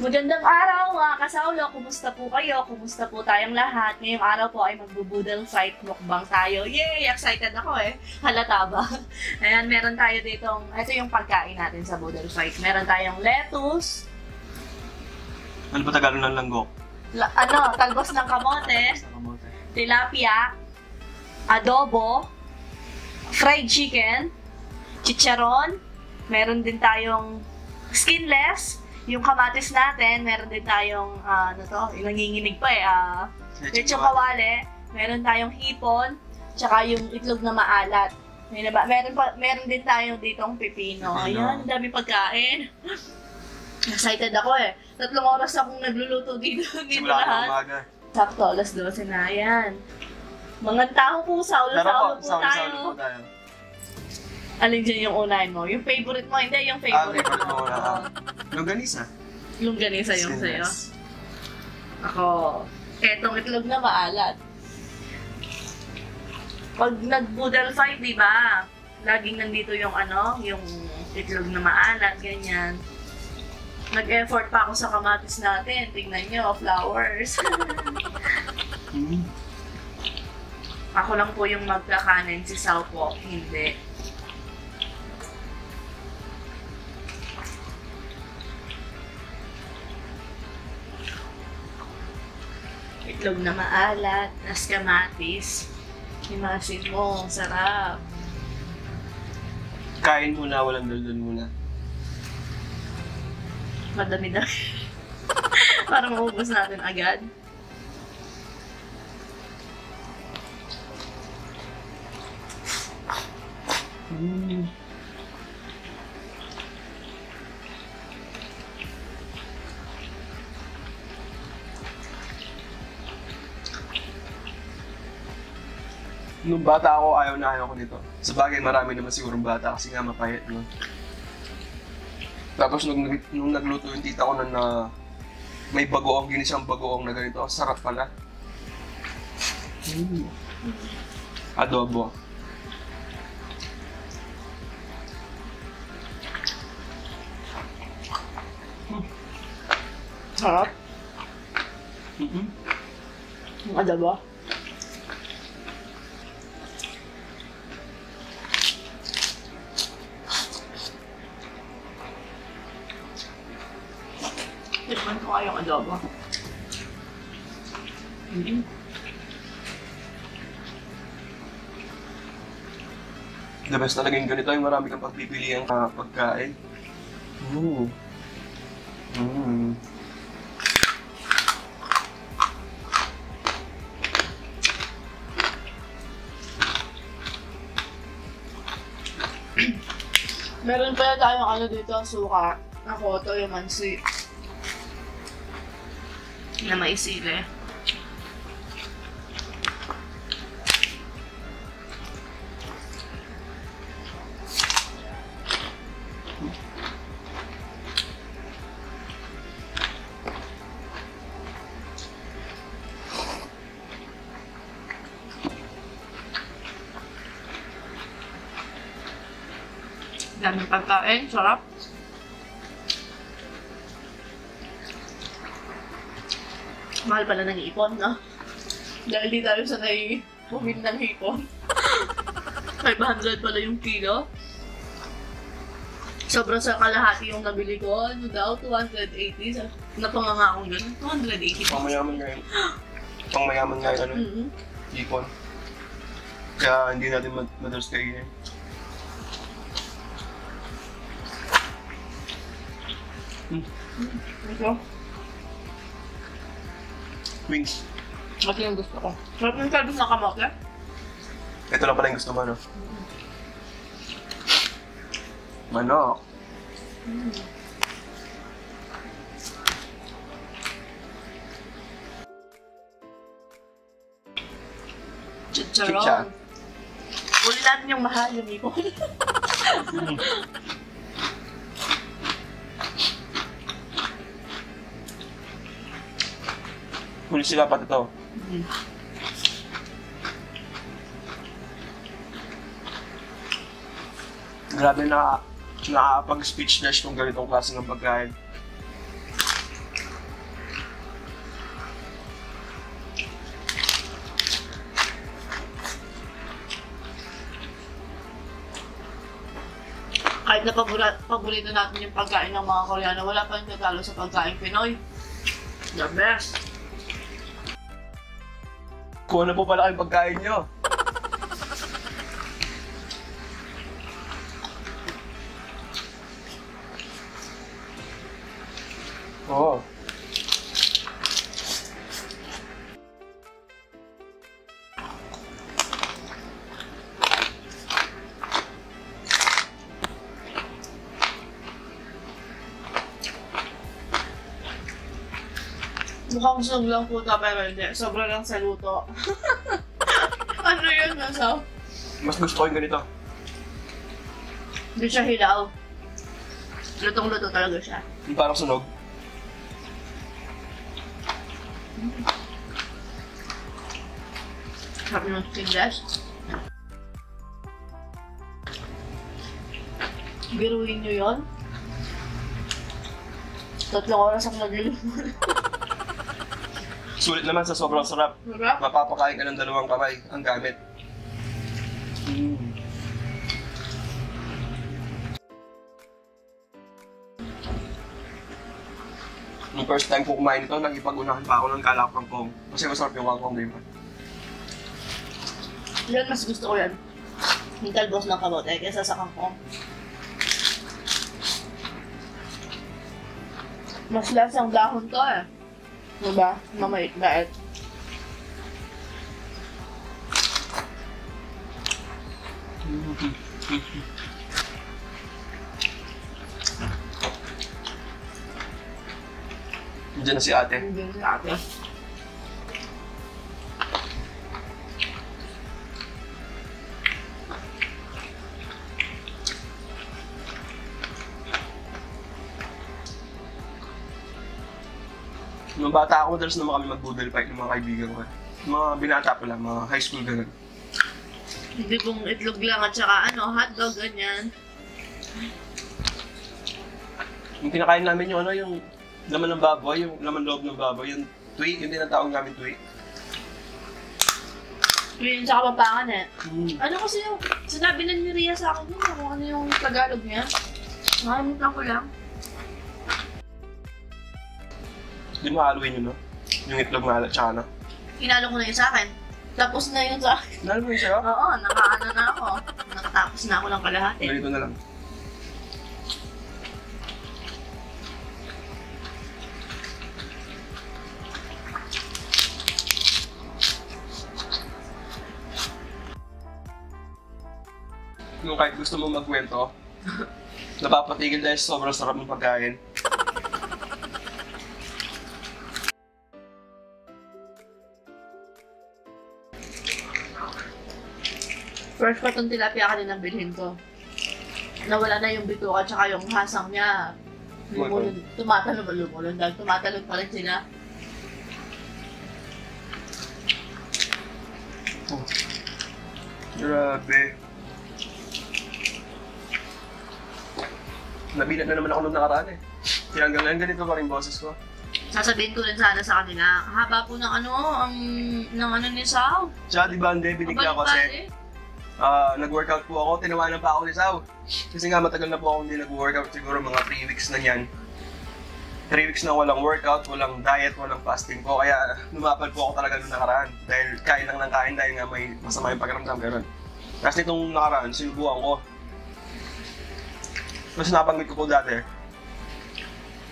Magandang araw mga kasawlo, kumusta po kayo? Kumusta po tayong lahat? Ngayong araw po ay magbo-boodle fight mukbang tayo. Yay! Excited ako eh. Halata ba? Ayan, meron tayo ditong, ito yung pagkain natin sa boodle fight. Meron tayong lettuce. Ano ba Tagalog ng langgok? Talbos ng kamote. Tilapia. Adobo. Fried chicken. Chicharon. Meron din tayong skinless. Yung kamatis natin, meron din tayong, yung nanginginig pa lechong kawali, meron tayong hipon, tsaka yung itlog na maalat. Meron din tayong ditong pipino. Ayan, dami pagkain. Excited ako eh. 3 oras akong nagluluto dito lahat. Umaga. Sakto, alas 12 na. Ayan. Mga tao po, saulo-saulo po tayo. Alin dyan yung unahin mo? Yung favorite mo? Hindi, yung favorite mo. Longganisa. Longganisa yung sa'yo. Ako, etong itlog na maalat. Pag nag-boodle fight, di ba? Laging nandito yung yung itlog na maalat, ganyan. Nag-effort pa ako sa kamatis natin. Tingnan nyo, flowers. Ako lang po yung magkakanin, si Sao po, hindi. Itlog na maalat, nas kamatis. Imasin mo, sarap. Kain muna, walang daldal muna. Madami-dami. Para maubos natin agad. Nung bata ako, ayaw na ayaw ko nito. Sa bagay, marami naman sigurong bata kasi nga mapayat no. Tapos nung nagluto yung tita ko na may bagoong, ginisang bagoong na ganito, sarap pala. Adobo. Sarap. Yung adobo. Tikman ko nga yung adobo. The best talaga yung ganito, yung marami kang pagpipili ang pagkain. Meron pala tayong dito, suka. Ako, ito yung mansi. Na may sili. Daming pagkain, sarap. Mahal pala ng ipon, no? Dahil di tayo sanay bumili ng ipon. 500 pala yung kilo. Sobra sa kalahati yung nabili ko. Ano daw? 280. Napanganga akong gano'n. 280. Pangmayaman ngayon. Pangmayaman ngayon, ipon. Kaya hindi natin madalas kainin. Ito. Wings. Ito yung gusto ko. Sarap yung talbos ng kamote. Ito lang pala yung gusto mo, no? Manok. Chicharon. Chicha. Uli natin yung mahal yung ipon. Huli sila pati ito. Grabe nakakapag-speechless kung ganitong klase ng pagkain. Kahit na paborito natin yung pagkain ng mga Koreano, wala pa yung tatalo sa pagkain Pinoy. The best! Kung ano po pala kayong pagkain nyo. Oo. Mukhang sunog lang po ito, pero hindi. Sobra lang sa luto. Ano yun, nasa? Mas gusto ko yung ganito. Hindi siya hilaw. Lutong-luto talaga siya. Yung parang sunog. Sabi ng skinless. Biruin nyo yun. 3 oras ako nagluluto. Sulit naman sa sobrang sarap. Sarap? Mapapakain ka ng 2 kamay ang gamit. Nung first time ko kumain ito, nagipag-unahan pa ako ng kalak kangkong. Kasi masarap yung kangkong, di ba? Yan, mas gusto ko yan. Yung talbos ng kamote kaysa sa kangkong. Mas lasang dahon to eh. Diba? Mamait-bait. Diyan na si ate. Hindi sa ate. Nung bata ako, madalas naman kami mag-boodle fight ng mga kaibigan ko. Mga binata pa lang, mga high school ganun. Hindi pong itlog lang at saka hotdog, ganyan. Yung kinakain namin yung yung laman ng baboy, yung laman loob ng baboy, yung tui, yung tinatawag namin tui. Yun sa Kapampangan eh. Ano kasi yung sinabi na ni Rhea sa akin yun, kung ano yung Tagalog niya. Nakalimutan ko lang. Hindi mo haluin yun, no? Yung itlog na tsaka na. Inalo ko na yun sa akin. Tapos na yun sa akin. Nalo mo yun sa'yo? Oo, nakaano na ako. Nakatapos na ako ng kalahati. Ganito na lang. Yung kahit gusto mo magkwento, napapatigil dahil sobrang sarap ng pagkain. First pa itong tilapia kanina bilhin ko. Nawala na yung bituka at saka yung hasang niya. Lumunod dahil tumatalon pa rin sila. Oh. Grabe. Nabilat na naman ako nung nakaraan eh. Kaya hanggang ngayon ganito pa rin boses ko. Sasabihin ko rin sana sa kanila, haba po ng ni Sao. Tsaka di ba hindi, binigyan ko kasi nag-workout po ako, tinawanan pa ako ni Sao. Kasi nga matagal na po ako hindi nag-workout, siguro mga 3 weeks na yan. 3 weeks na walang workout, walang diet, walang fasting po. Kaya lumapad po ako talaga nung nakaraan. Dahil kain lang ng kain dahil nga may masama yung pakiramdam, gano'n. Tapos nitong nakaraan, sinubukan ko. Mas nabanggit ko po dati,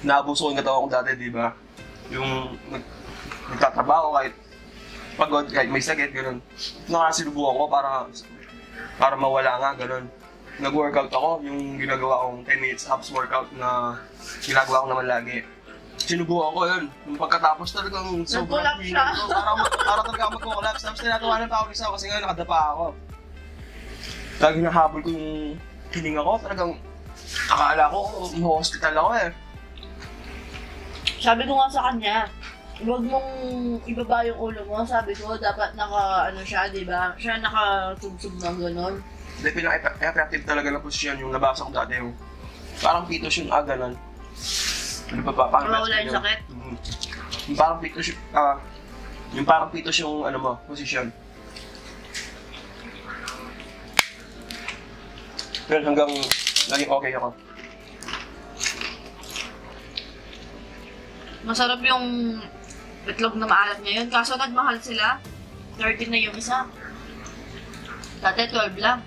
naabuso ko yung katawan ko dati, di ba? Yung nagtatrabaho kahit pagod, kahit may sakit, gano'n. Nakasinubukan ko para mawala nga, gano'n. Nag-workout ako, yung ginagawa kong 10 minutes abs workout na ginagawa ko naman lagi. Sinubukan ko yun. Yung pagkatapos talagang sobrang siya. Para talaga mag-collapse. Tapos tinatawanan pa ako ni Sao kasi nga nakadapa ako. Lagi nahabol ko yung hininga ko, talagang akala ko ma-hospital ako eh. Sabi ko nga sa kanya, huwag mong ibaba yung ulo mo. Sabi ko, dapat siya, di ba? Siya nakatubsog ng gano'n. Hindi, pinaka-effective talaga na posisyon yung nabasa ko dati yung parang pitos yung aganan. Ano pa pa? Wala yung sakit? Yung parang pitos yung posisyon. Pero hanggang Laging okay ako. Masarap yung itlog na maalat ngayon. Kaso nagmahal sila. 30 na yung isa. Dati 12 lang.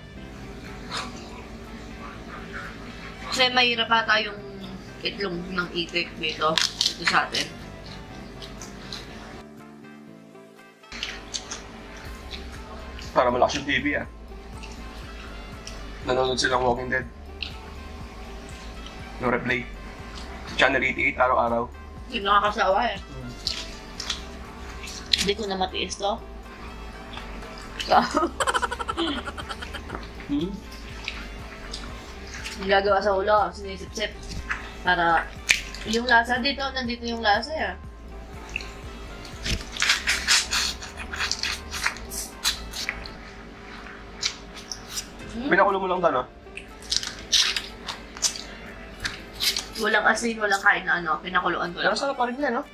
Kasi mahirap ata yung itlog ng itik dito sa atin. Para malakas yung TV ah. Nanonood silang Walking Dead. No replay. Channel 88 araw-araw. Hindi nakakasawa eh. Hindi ko na matiis to. Yung gagawa sa ulo, sinisip-sip. Para yung lasa dito, nandito yung lasa eh. Pinakulo mo lang to, no? Walang asin, walang kain na ano, pinakuluan ko lang. Pero sarap pa rin yan, no?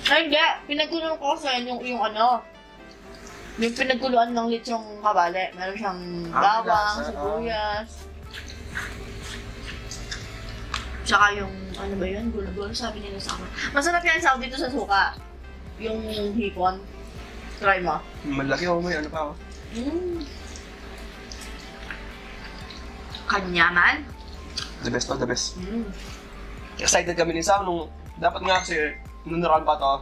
Ay, hindi. Pinagkulong ko kasi yung ano, yung pinagkuluan ng litsong kabale. Meron siyang bawang, sibuyas. Tsaka yung, ano ba yun? Gulo-gulo, sabi nila sa akin. Masarap yan sa dito sa suka. Yung hipon. Try mo. Malaki ako, may ano pa ako. Kanyaman. The best to, the best. Excited kami ni Sam nung, dapat nga kasi, nung naroon pa to.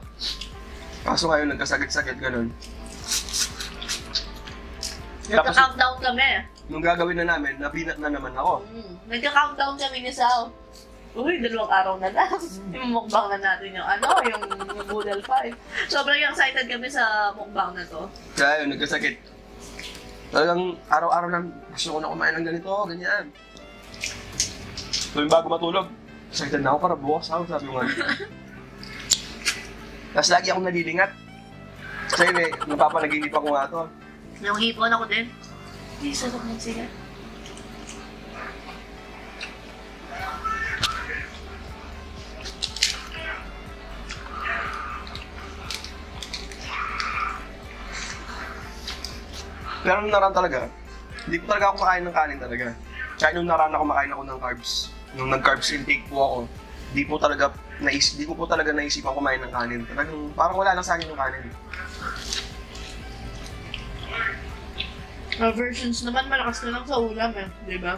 Kaso ngayon, nagkasagit-sagit, ganun. Nagka-countdown kami. Nung gagawin na namin, nabinat na naman ako. Nagka-countdown kami ni Sao. Uy, 2 araw na lang. Mukbang na natin yung ano, yung Boodle 5. Sobrang excited kami sa mukbang na to. Kaya yun, nagkasakit. Talagang araw-araw lang, gusto ko na kumain ng ganito, ganyan. So yung bago matulog, excited na ako para bukas ako, sabi mo nga. Tapos lagi akong nalilingat. Kasi may napapanaginip ako nga to. Yung hipon ako din. Hindi, sarap ng siya. Pero nung naran talaga, hindi ko talaga ako makain ng kanin talaga. Kaya nung naran ako makain ako ng carbs. Nung nag-carbs intake po ako, di ko po talaga naisipan kumain ng kanin. Talagang parang wala lang sa akin yung kanin. Versions naman malakas na lang sa ulam eh, di ba?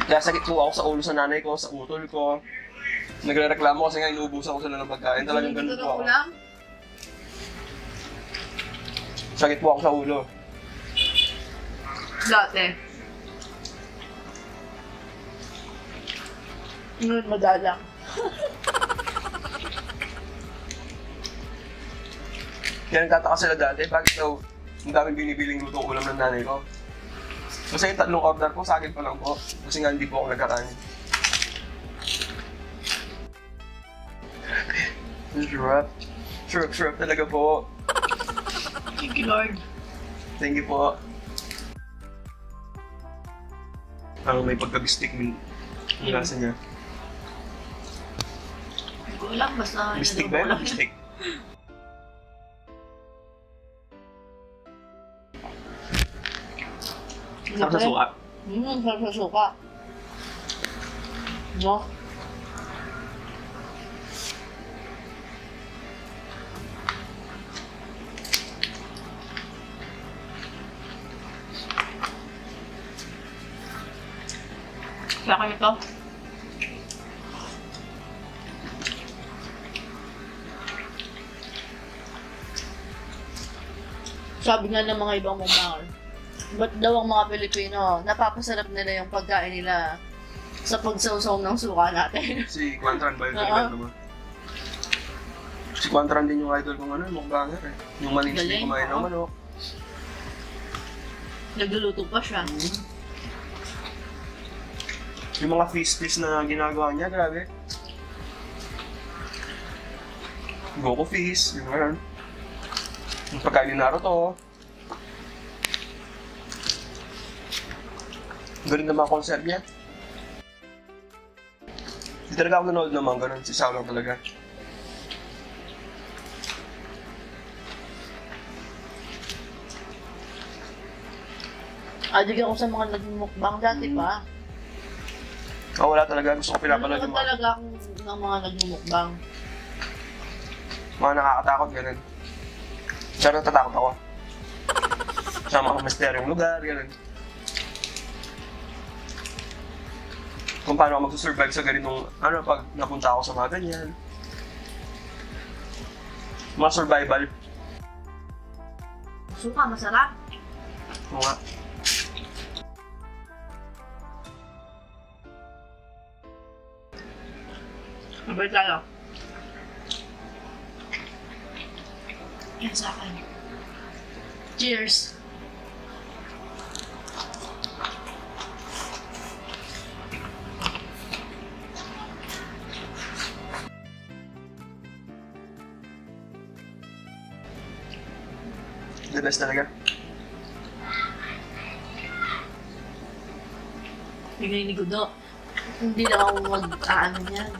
Kaya sakit po ako sa ulo sa nanay ko, sa utol ko. Nagre-reklamo kasi nga inuubusan ko sila ng pagkain. Talagang ganun po ako. Ulam? Sakit po ako sa ulo. Dati. Ngayon madalang. Kaya nagtataka sila dati, bakit daw ang daming binibiling luto ulam ng nanay ko. Kasi yung 3 order ko, sa akin pa lang po. Kasi nga hindi po ako nagkakanin. Sarap. Sarap talaga po. Thank you, Lord. Thank you po. Parang may pagka-bistik yung lasa niya. Hindi ko alam, basta... Bistik ba yun? Bistik? Sarap sa suka. Sarap sa suka. No? Sa akin ito. Sabi nga ng mga ibang mumahal, ba't daw ang mga Pilipino, napapasarap nila yung pagkain nila sa pagsawsaw ng suka natin. Si Quantran ba yung kailan naman? Si Quantran din yung idol kong mukbanger eh. Yung malinis din kumain ng manok. Nagluluto pa siya. Yung mga feast na ginagawa niya, grabe. Goku feast, yung gano'n. Yung pagkain ni Naruto. Galing na mga concept niya. Hindi talaga ako nanood naman, gano'n. Si Sao lang talaga. Adig ako sa mga nagmumukbang dati pa. Wala talaga. Gusto ko pinapanood yung mga, talaga akong ng mga nagmumukbang. mga nakakatakot, ganun. Siya natatakot ako. Sa mga misteryong lugar, ganun. Kung paano ako magsusurvive sa ganitong, pag napunta ako sa mga ganyan. Mga survival. Suka, masarap. Oo nga. Sabay tayo. Yan sa akin. Cheers! The best talaga. Bigay ni Gudo. Hindi na ako mag-aano niyan.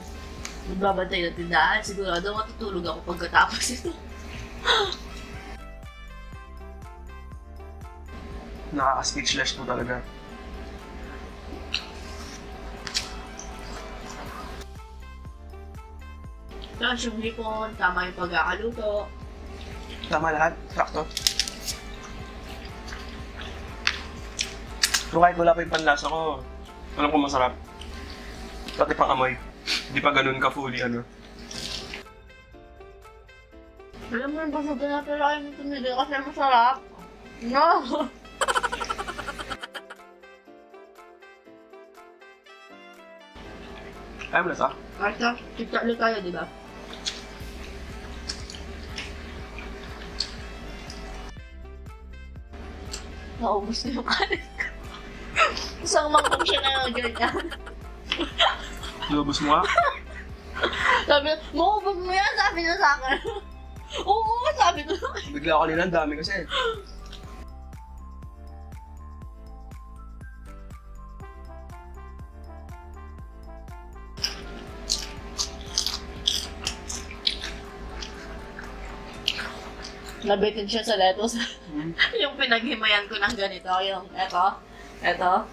Magbabantay ng tindahan. Sigurado matutulog ako pagkatapos ito. Nakaka-speechless po talaga. Tapos yung hipon, tama yung pagkakaluto. Tama lahat. Sakto. Pero kahit wala pa yung panlasa ko, alam ko masarap. Pati pang amoy. Hindi pa ganun ka-fully, Alam mo yung basag na pero ayaw mo tumigil kasi masarap. No! Ayaw mo na sa? Basta, tigtalo tayo, di ba? Naubos na yung kanin ko. Isang mangkong siya na ganyan. Lubos mo nga? Sabi niya, maubos mo yan, sabi niya sa akin. Oo, sabi ko. Bigla ako kanina, ang dami kasi. Nabitin siya sa lettuce. Yung pinaghimayan ko ng ganito, yung eto.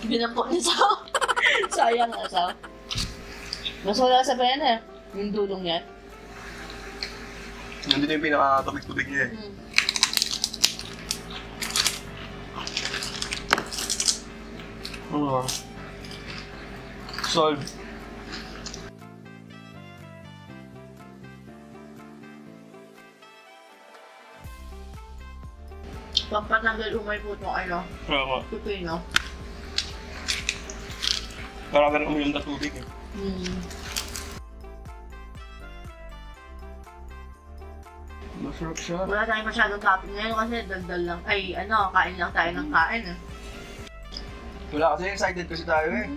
Binampok niya sa sayang na sa. Mas wala sa pena eh. Yung dulong niya. Nandun yung pinaka-tubig-tubig niya eh. Solve. Pampatanggal umay po itong Oo. pipino. Parang ganun uminom na tubig eh. Masarap siya. Wala tayong masyadong topping ngayon kasi dagdal lang, kain lang tayo ng kain eh. Wala kasi excited kasi tayo eh.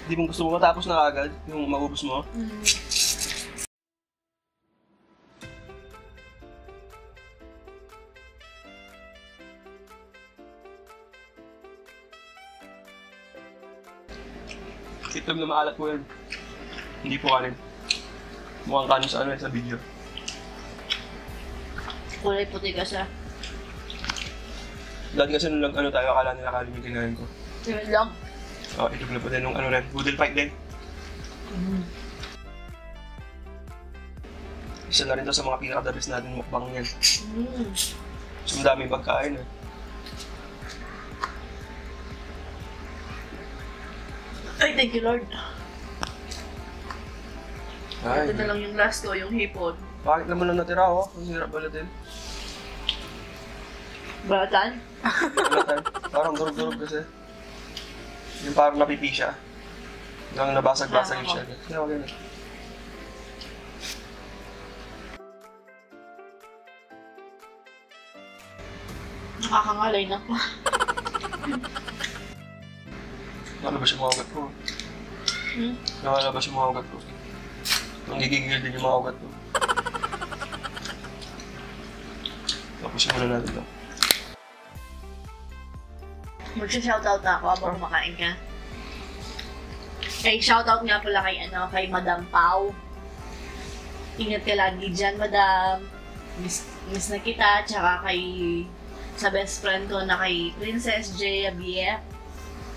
Hindi mo gusto mo matapos na agad yung maubos mo. Itlog na maalat po yan. Hindi po kanin. Mukhang kanin sa video. Kulay puti ka siya. Dati kasi nung tayo, akala nila kanin yung kinain ko. Yun lang. Itlog na po din nung rin. Boodle fight din. Isa na rin to sa mga pinaka-the-best natin mukbang yan. So, ang daming pagkain eh. Ay, thank you Lord. Ay, Ito na lang yung last ko, yung hipon. bakit naman lang natira ako? Ang hirap balatin. Balatan? Balatan. Parang durog-durog kasi. Yung parang napipi siya. Hanggang nabasag-basag yung siya. Kaya wag ganun. Nakakangalay na po. Nakalabas yung mga ugat ko. Nakalabas yung mga ugat ko. Nanggigigil din yung mga ugat ko. Tapusin muna natin ito. Magsa-shoutout na ako habang kumakain ka. Shoutout nga pala kay Madam Pau. Ingat ka lagi dyan, madam. Miss na kita, tsaka sa best friend ko na kay Princess J. BF.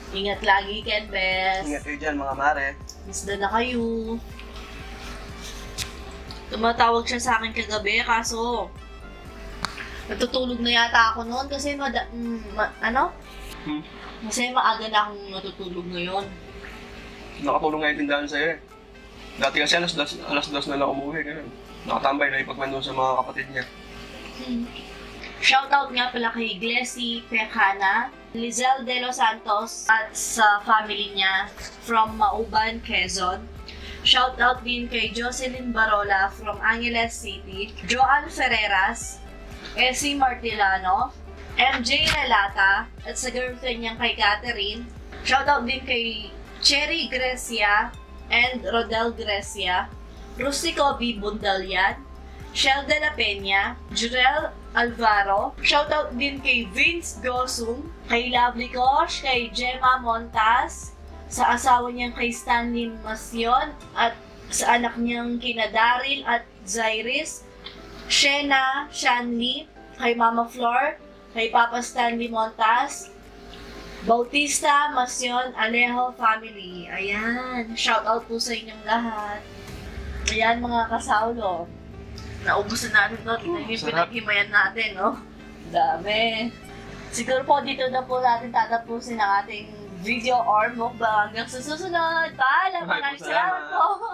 Ingat lagi, Ken Best. Ingat kayo dyan, mga mare. Miss na kayo. Tumatawag siya sa akin kagabi, kaso natutulog na yata ako noon kasi Kasi maaga na akong natutulog ngayon. Nakatulong nga yung tindahan sa'yo eh. Dati kasi alas 2 na lang umuwi, ganun. Nakatambay na ipagmando sa mga kapatid niya. Shoutout nga pala kay Glessy Pecana, Lizelle De Los Santos at sa family niya from Mauban, Quezon. Shoutout din kay Jocelyn Barola from Angeles City, Joan Ferreras, Essie Martilano, MJ Relata, at sa girlfriend niyang kay Catherine. Shoutout din kay Cherry Grecia and Rodel Grecia, Rustico B. Bundalian, Shell de la Peña, Jurel Alvaro. Shoutout din kay Vince Gosum, kay Lovely Kosh, kay Gemma Montas, sa asawa niyang kay Stanley Masyon, at sa anak niyang kina Daryl at Zairis, Shena Shanley, kay Mama Flor, kay Papa Stanley Montas, Bautista Masyon Alejo family. Ayan, shoutout po sa inyong lahat. Ayan mga kasaulo. Naubos na natin to. Tingnan yung pinaghimayan natin, no? Dami. Siguro po dito na po natin tatapusin ang ating video or mukbang. Hanggang sa susunod. Paalam! Maraming salamat po!